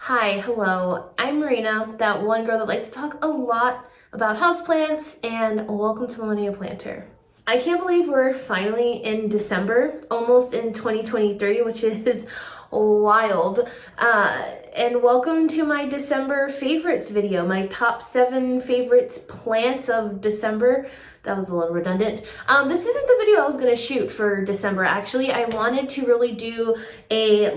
Hi, hello, I'm Marina, that one girl that likes to talk a lot about houseplants, and welcome to Millennial Planter. I can't believe we're finally in December, almost in 2023, which is wild. And welcome to my December favorites video, my top 7 favorites plants of December. That was a little redundant. This isn't the video I was gonna shoot for December. Actually, I wanted to really do a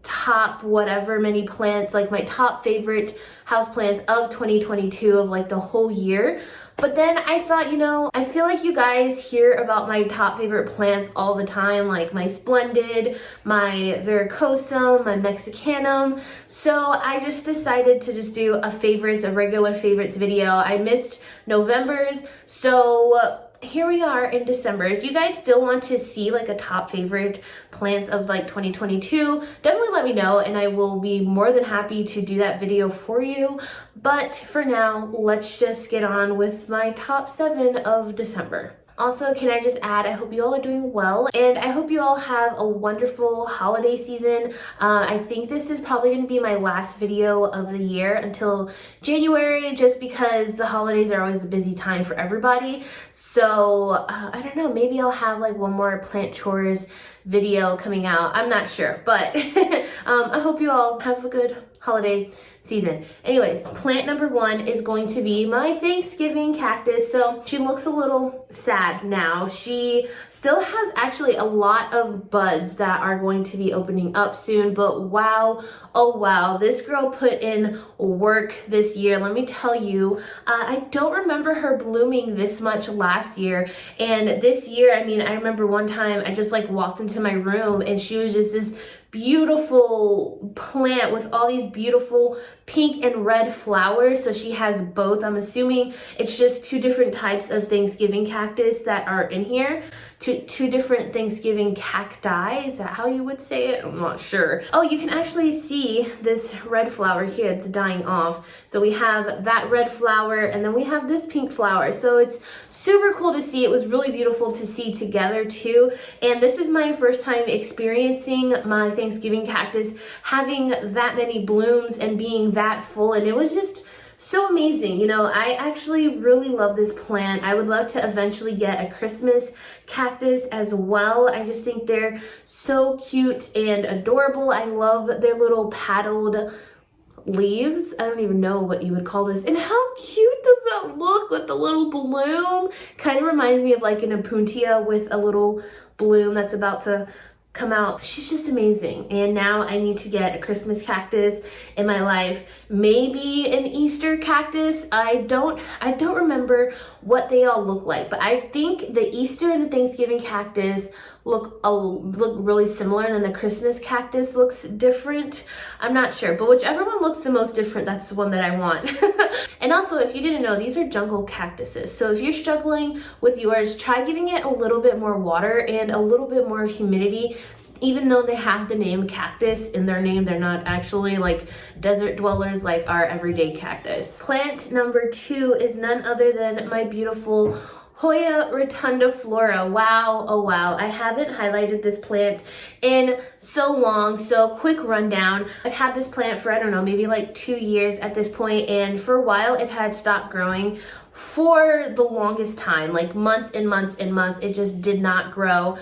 top whatever many plants, like my top favorite houseplants of 2022 of like the whole year. But then I thought, I feel like you guys hear about my top favorite plants all the time, like my Splendid, my Varicosum, my Mexicanum. So I just decided to just do a regular favorites video. I missed November's, so here we are in December. If you guys still want to see like a top favorite plants of like 2022, definitely let me know and I will be more than happy to do that video for you. But for now, let's just get on with my top 7 of December. Also, can I just add, I hope you all are doing well, and I hope you all have a wonderful holiday season. I think this is probably going to be my last video of the year until January, just because the holidays are always a busy time for everybody. So, I don't know, maybe I'll have like one more plant chores video coming out. I'm not sure, but I hope you all have a good holiday season. Anyways, plant number 1 is going to be my Thanksgiving cactus. So she looks a little sad now. She still has actually a lot of buds that are going to be opening up soon, but wow, oh wow, this girl put in work this year. Let me tell you, I don't remember her blooming this much last year, and this year, I mean, I remember one time I just like walked into my room and she was just this beautiful plant with all these beautiful pink and red flowers. So she has both. I'm assuming it's just 2 different types of Thanksgiving cactus that are in here. Two different Thanksgiving cacti. Is that how you would say it? I'm not sure. Oh, you can actually see this red flower here. It's dying off. So we have that red flower and then we have this pink flower. So it's super cool to see. It was really beautiful to see together too. And this is my first time experiencing my Thanksgiving cactus having that many blooms and being that full, and it was just so amazing. I actually really love this plant. I would love to eventually get a Christmas cactus as well. I just think they're so cute and adorable. I love their little paddled leaves. I don't even know what you would call this. And how cute does that look with the little bloom? Kind of reminds me of like an Opuntia with a little bloom that's about to come out. She's just amazing. And now I need to get a Christmas cactus in my life, maybe an Easter cactus. I don't remember what they all look like, but I think the Easter and the Thanksgiving cactus look really similar, and then the Christmas cactus looks different. I'm not sure, but whichever one looks the most different, that's the one that I want. And also, if you didn't know, these are jungle cactuses. So if you're struggling with yours, try giving it a little bit more water and a little bit more humidity. Even though they have the name cactus in their name, they're not actually like desert dwellers like our everyday cactus. Plant number 2 is none other than my beautiful Hoya rotundiflora. Wow, oh wow. I haven't highlighted this plant in so long, so quick rundown. I've had this plant for, I don't know, maybe like 2 years at this point, and for a while it had stopped growing for the longest time, like months and months and months. It just did not grow.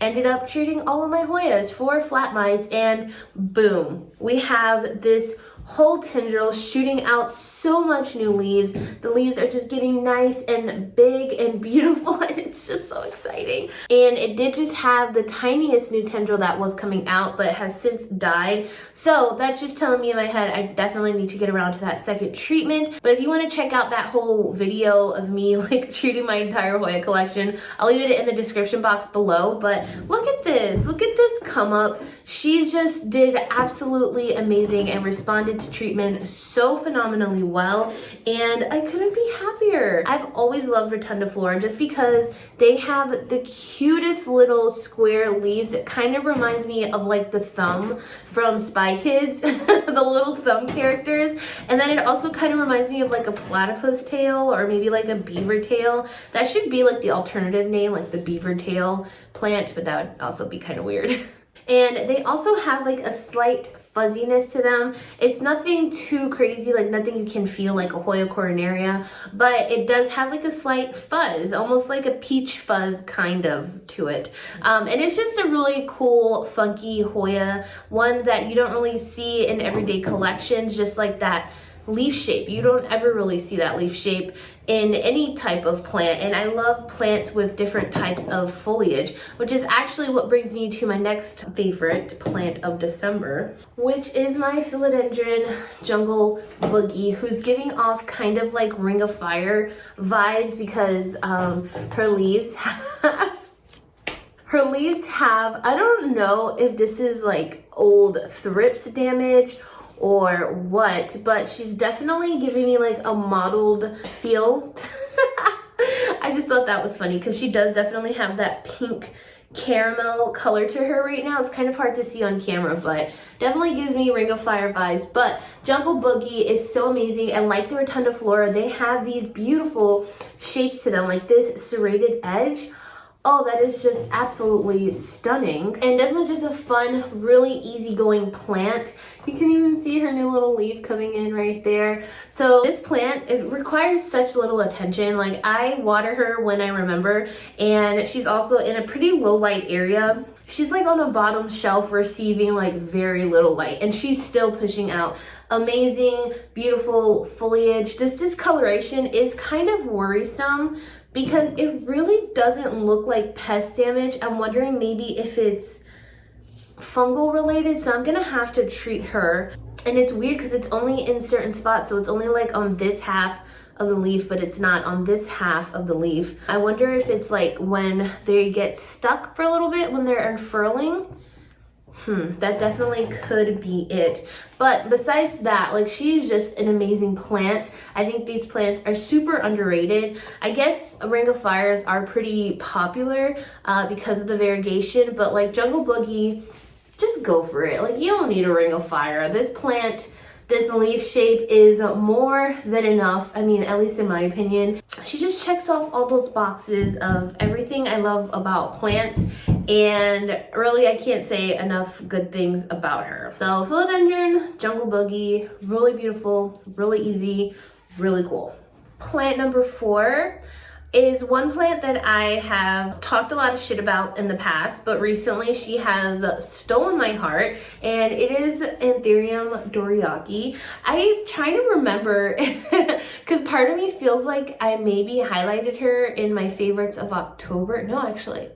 Ended up treating all of my Hoyas for flat mites, and boom, we have this whole tendril shooting out so much new leaves. The leaves are just getting nice and big and beautiful, and it's just so exciting. And it did just have the tiniest new tendril that was coming out, but it has since died. So that's just telling me in my head I definitely need to get around to that second treatment. But if you want to check out that whole video of me like treating my entire Hoya collection, I'll leave it in the description box below. But look at this come up. She just did absolutely amazing and responded to treatment so phenomenally well, and I couldn't be happier. I've always loved rotundiflora just because they have the cutest little square leaves. It kind of reminds me of like the thumb from Spy Kids, the little thumb characters. And then it also kind of reminds me of like a platypus tail or maybe like a beaver tail. That should be like the alternative name, like the beaver tail plant, but that would also be kind of weird. And they also have like a slight fuzziness to them. It's nothing too crazy, like nothing you can feel like a Hoya coronaria, but it does have like a slight fuzz, almost like a peach fuzz kind of to it. And it's just a really cool, funky Hoya, one that you don't really see in everyday collections, just like that leaf shape. You don't ever really see that leaf shape in any type of plant, and I love plants with different types of foliage, which is actually what brings me to my next favorite plant of December, which is my philodendron jungle boogie, who's giving off kind of like Ring of Fire vibes because her leaves have, I don't know if this is like old thrips damage or what, but she's definitely giving me like a mottled feel. I just thought that was funny because she does definitely have that pink caramel color to her right now. It's kind of hard to see on camera, but definitely gives me Ring of Fire vibes. But Jungle Boogie is so amazing, and like the Rotundiflora, they have these beautiful shapes to them, like this serrated edge. Oh, that is just absolutely stunning, and definitely just a fun, really easygoing plant. You can even see her new little leaf coming in right there. So this plant, it requires such little attention. Like, I water her when I remember, and she's also in a pretty low light area. She's like on a bottom shelf receiving like very little light, and she's still pushing out amazing, beautiful foliage. This discoloration is kind of worrisome because it really doesn't look like pest damage. I'm wondering maybe if it's fungal related, so I'm gonna have to treat her. And it's weird because it's only in certain spots, so it's only like on this half of the leaf, but it's not on this half of the leaf. I wonder if it's like when they get stuck for a little bit when they're unfurling. That definitely could be it. But besides that, like, she's just an amazing plant. I think these plants are super underrated. I guess Ring of Fires are pretty popular because of the variegation, but like Jungle Boogie, just go for it. Like, you don't need a Ring of Fire. This plant, this leaf shape is more than enough. I mean, at least in my opinion. She just checks off all those boxes of everything I love about plants, and really I can't say enough good things about her. So philodendron, Jungle Boogie, really beautiful, really easy, really cool. Plant number 4 is one plant that I have talked a lot of shit about in the past, but recently she has stolen my heart, and it is Anthurium dorayaki. I'm trying to remember because part of me feels like I maybe highlighted her in my favorites of October. No, actually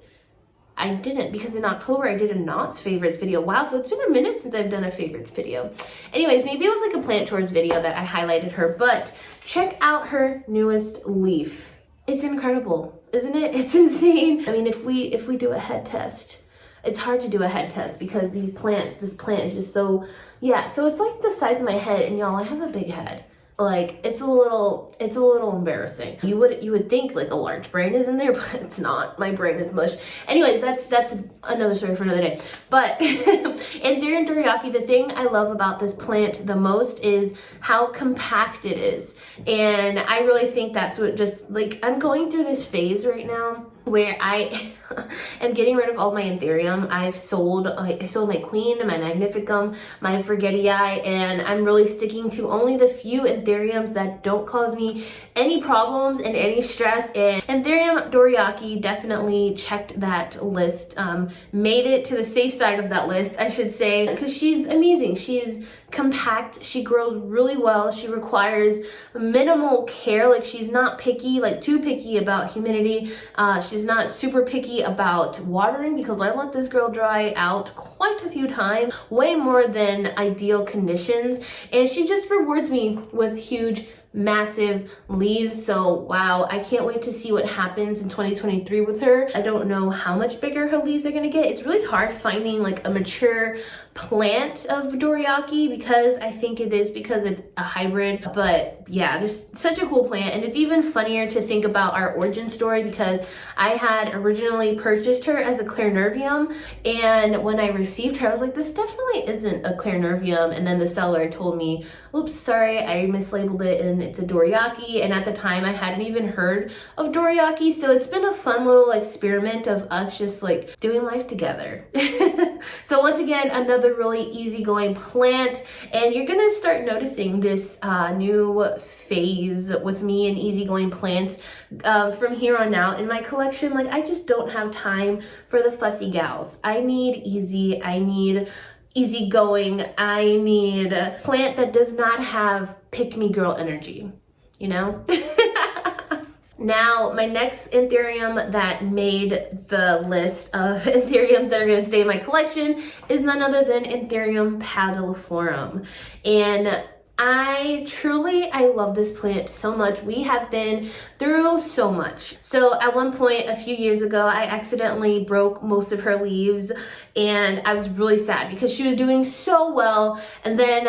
I didn't, because in October I did a Knott's favorites video. Wow, so it's been a minute since I've done a favorites video. Anyways, maybe it was like a plant tours video that I highlighted her, but check out her newest leaf. It's incredible, isn't it? It's insane. I mean, if we do a head test, it's hard to do a head test because this plant is just so, yeah. So it's like the size of my head, and y'all, I have a big head. Like, it's a little embarrassing. You would think like a large brain is in there, but it's not. My brain is mush. Anyways, that's another story for another day. But Anthurium dorayaki, the thing I love about this plant the most is how compact it is. And I really think that's what, just like, I'm going through this phase right now where I am getting rid of all my Anthurium. I sold my Queen, my Magnificum, my Forgetii, and I'm really sticking to only the few Anthuriums that don't cause me any problems and any stress. And Anthurium dorayaki definitely checked that list, made it to the safe side of that list, I should say, because she's amazing. She's compact, she grows really well, she requires minimal care. Like, she's not picky, like too picky about humidity. She's not super picky about watering, because I let this girl dry out quite a few times, way more than ideal conditions, and she just rewards me with huge, massive leaves. So wow, I can't wait to see what happens in 2023 with her. I don't know how much bigger her leaves are gonna get. It's really hard finding like a mature plant of dorayaki, because I think it is because it's a hybrid. But yeah, there's such a cool plant, and it's even funnier to think about our origin story, because I had originally purchased her as a clairnervium, and when I received her I was like, this definitely isn't a clairnervium, and then the seller told me, oops, sorry, I mislabeled it and it's a dorayaki. And at the time I hadn't even heard of dorayaki, so it's been a fun little experiment of us just like doing life together. So once again, another another really easygoing plant, and you're gonna start noticing this new phase with me and easygoing plants from here on out in my collection. Like, I just don't have time for the fussy gals. I need easy, I need easygoing, I need a plant that does not have pick-me girl energy, you know? Now, my next anthurium that made the list of anthuriums that are going to stay in my collection is none other than Anthurium pediliflorum. And I love this plant so much. We have been through so much. So at one point a few years ago, I accidentally broke most of her leaves, and I was really sad because she was doing so well. And then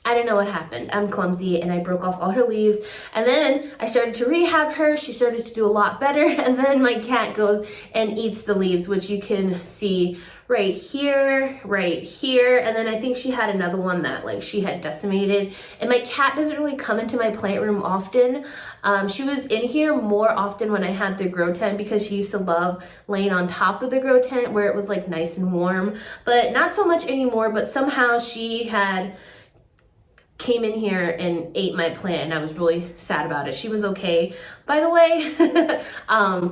I don't know what happened. I'm clumsy and I broke off all her leaves, and then I started to rehab her. She started to do a lot better, and then my cat goes and eats the leaves, which you can see right here, and then I think she had another one that like she had decimated. And my cat doesn't really come into my plant room often. She was in here more often when I had the grow tent because she used to love laying on top of the grow tent where it was like nice and warm, but not so much anymore. But somehow she had came in here and ate my plant, and I was really sad about it. She was okay, by the way,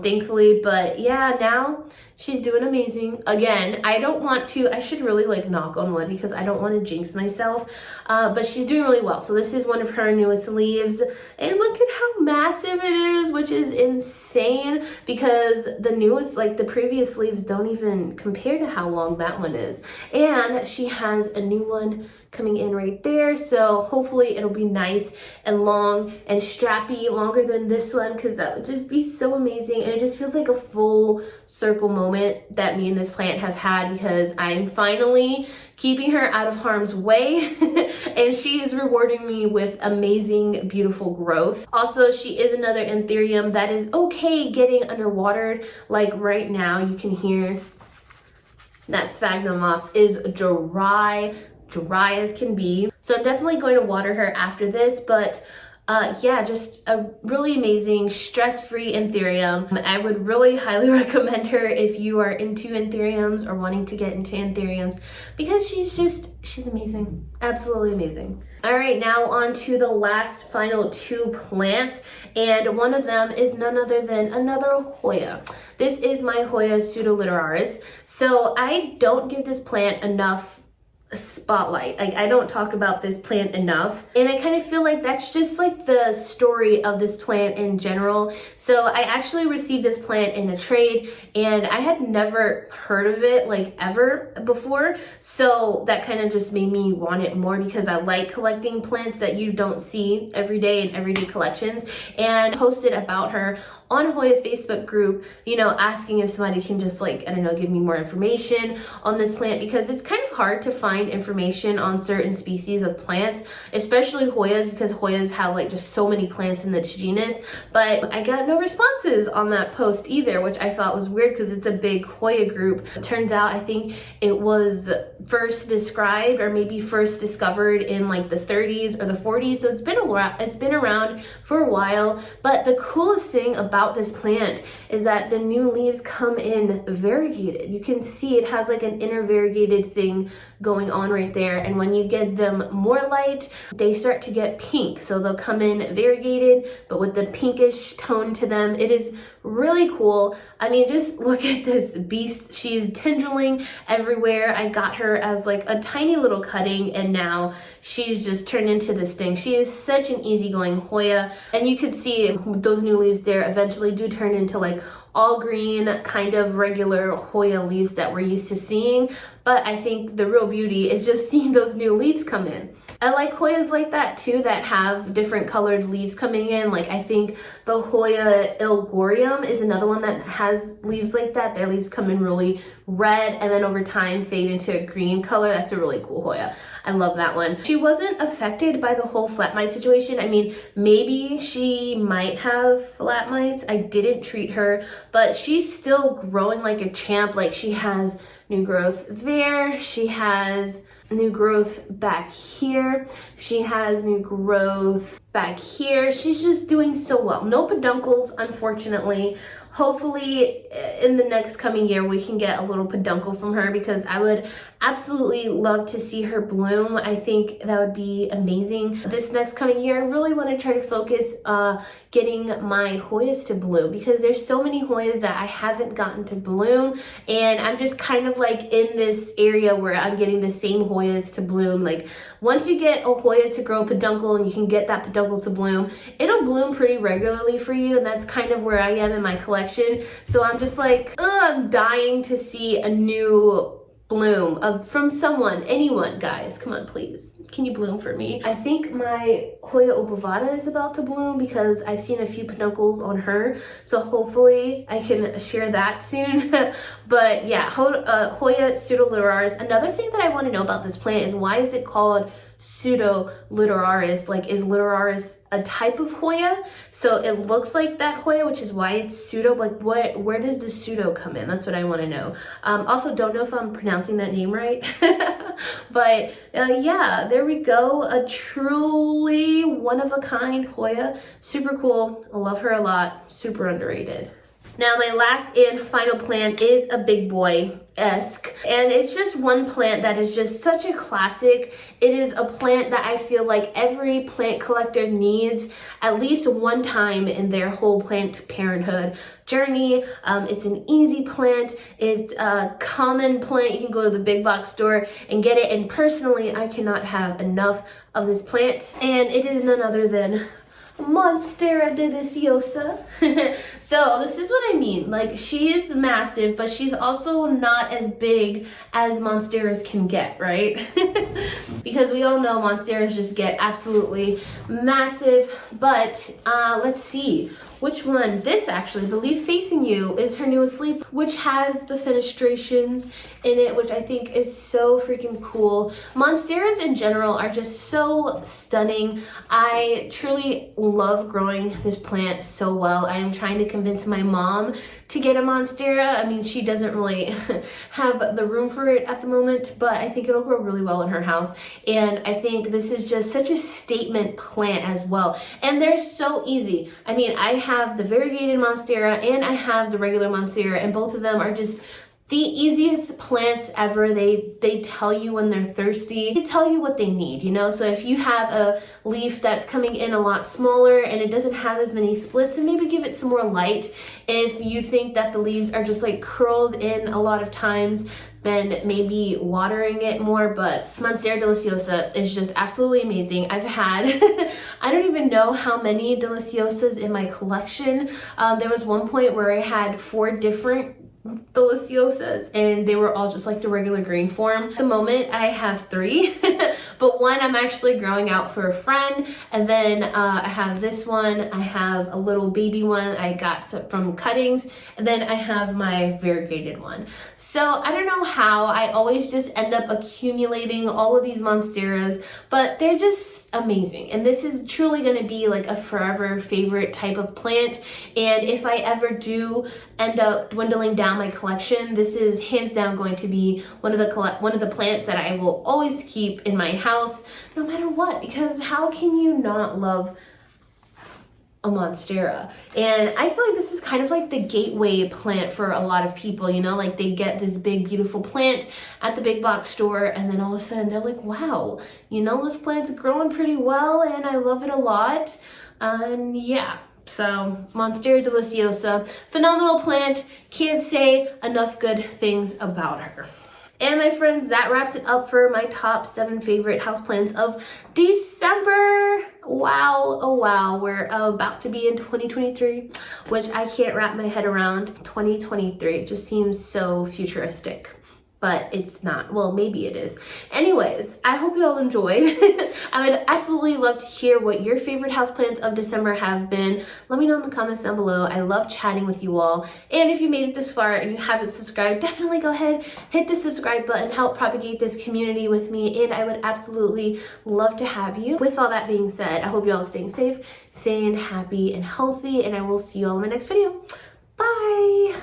thankfully. But yeah, now she's doing amazing. Again, I should really like knock on wood because I don't want to jinx myself, but she's doing really well. So this is one of her newest leaves, and look at how massive it is, which is insane because the previous leaves don't even compare to how long that one is. And she has a new one coming in right there, so hopefully it'll be nice and long and strappy, longer than this one, because that would just be so amazing. And it just feels like a full circle moment that me and this plant have had, because I'm finally keeping her out of harm's way and she is rewarding me with amazing, beautiful growth. Also, she is another anthurium that is okay getting underwatered. Like right now, you can hear that sphagnum moss is dry as can be. So I'm definitely going to water her after this, but yeah, just a really amazing stress-free anthurium. I would really highly recommend her if you are into anthuriums or wanting to get into anthuriums, because she's amazing, absolutely amazing. All right, now on to the last final two plants, and one of them is none other than another Hoya. This is my Hoya pseudoliteraris. So I don't give this plant enough spotlight. Like, I don't talk about this plant enough, and I kind of feel like that's just like the story of this plant in general. So I actually received this plant in a trade, and I had never heard of it like ever before, so that kind of just made me want it more, because I like collecting plants that you don't see every day in everyday collections. And I posted about her on Hoya Facebook group, you know, asking if somebody can just like, I don't know, give me more information on this plant, because it's kind of hard to find information on certain species of plants, especially Hoyas, because Hoyas have like just so many plants in the genus. But I got no responses on that post either, which I thought was weird because it's a big Hoya group. It turns out I think it was first described or maybe first discovered in like the 30s or the 40s, so it's been around for a while. But the coolest thing about this plant is that the new leaves come in variegated. You can see it has like an inner variegated thing going on right there, and when you get them more light, they start to get pink. So they'll come in variegated but with the pinkish tone to them. It is really cool. I mean, just look at this beast. She's tendriling everywhere. I got her as like a tiny little cutting, and now she's just turned into this thing. She is such an easygoing Hoya, and you could see those new leaves there eventually do turn into like all green kind of regular Hoya leaves that we're used to seeing. But I think the real beauty is just seeing those new leaves come in. I like Hoyas like that too, that have different colored leaves coming in. Like, I think the Hoya Ilgorium is another one that has leaves like that. Their leaves come in really red and then over time fade into a green color. That's a really cool Hoya. I love that one. She wasn't affected by the whole flat mite situation. I mean, maybe she might have flat mites. I didn't treat her, but she's still growing like a champ. Like, she has new growth there. She has new growth back here. She has new growth back here. She's just doing so well. No peduncles, unfortunately. hopefully in the next coming year we can get a little peduncle from her, because I would absolutely love to see her bloom. I think that would be amazing. This next coming year, I really want to try to focus getting my Hoyas to bloom, because there's so many Hoyas that I haven't gotten to bloom, and I'm just kind of like in this area where I'm getting the same Hoyas to bloom. Like once you get a Hoya to grow peduncle and you can get that peduncle to bloom, it'll bloom pretty regularly for you, and that's kind of where I am in my collection. So I'm just like, I'm dying to see a new bloom from someone, anyone, guys, come on, please. Can you bloom for me? I think my Hoya obovata is about to bloom, because I've seen a few peduncles on her. So hopefully I can share that soon. But yeah, Hoya pseudoliteraris. Another thing that I want to know about this plant is, why is it called pseudoliteraris? Like, is literaris a type of Hoya? So it looks like that Hoya, which is why it's pseudo. Like, where does the pseudo come in? That's what I want to know. Also, don't know if I'm pronouncing that name right. But yeah, there we go. A truly one-of-a-kind Hoya. Super cool. I love her a lot. Super underrated. Now, my last and final plant is a big boy-esque, and it's just one plant that is just such a classic. It is a plant that I feel like every plant collector needs at least one time in their whole plant parenthood journey. It's an easy plant. It's a common plant. You can go to the big box store and get it, and personally, I cannot have enough of this plant, and it is none other than Monstera deliciosa. So this is what I mean. Like, she is massive, but she's also not as big as Monsteras can get, right? Because we all know Monsteras just get absolutely massive. But let's see. Which one? This actually, the leaf facing you, is her newest leaf, which has the fenestrations in it, which I think is so freaking cool. Monsteras in general are just so stunning. I truly love growing this plant so well. I am trying to convince my mom to get a Monstera. I mean, she doesn't really have the room for it at the moment, but I think it'll grow really well in her house. And I think this is just such a statement plant as well. And they're so easy. I mean, I have the variegated Monstera and I have the regular Monstera, and both of them are just the easiest plants ever. They tell you when they're thirsty. They tell you what they need, you know? So if you have a leaf that's coming in a lot smaller and it doesn't have as many splits, and maybe give it some more light. If you think that the leaves are just like curled in a lot of times, then maybe watering it more. But Monstera deliciosa is just absolutely amazing. I've had, I don't even know how many deliciosas in my collection. There was one point where I had 4 different deliciosas, and they were all just like the regular green form. At the moment I have 3, but one I'm actually growing out for a friend, and then I have this one. I have a little baby one I got from cuttings, and then I have my variegated one. So I don't know how I always just end up accumulating all of these Monsteras, but they're just amazing. And this is truly going to be like a forever favorite type of plant. And if I ever do end up dwindling down my collection, this is hands down going to be one of the plants that I will always keep in my house, no matter what. Because how can you not love a Monstera? And I feel like this is kind of like the gateway plant for a lot of people, you know? Like, they get this big beautiful plant at the big box store, and then all of a sudden they're like, wow, you know, this plant's growing pretty well and I love it a lot. And yeah, so Monstera deliciosa, phenomenal plant. Can't say enough good things about her. And my friends, that wraps it up for my top 7 favorite houseplants of December. Wow, oh wow, we're about to be in 2023, which I can't wrap my head around. 2023, it just seems so futuristic. But it's not. Well, maybe it is. Anyways, I hope you all enjoyed. I would absolutely love to hear what your favorite houseplants of December have been. Let me know in the comments down below. I love chatting with you all. And if you made it this far and you haven't subscribed, definitely go ahead, hit the subscribe button, help propagate this community with me, and I would absolutely love to have you. With all that being said, I hope you all are staying safe, staying happy and healthy, and I will see you all in my next video. Bye!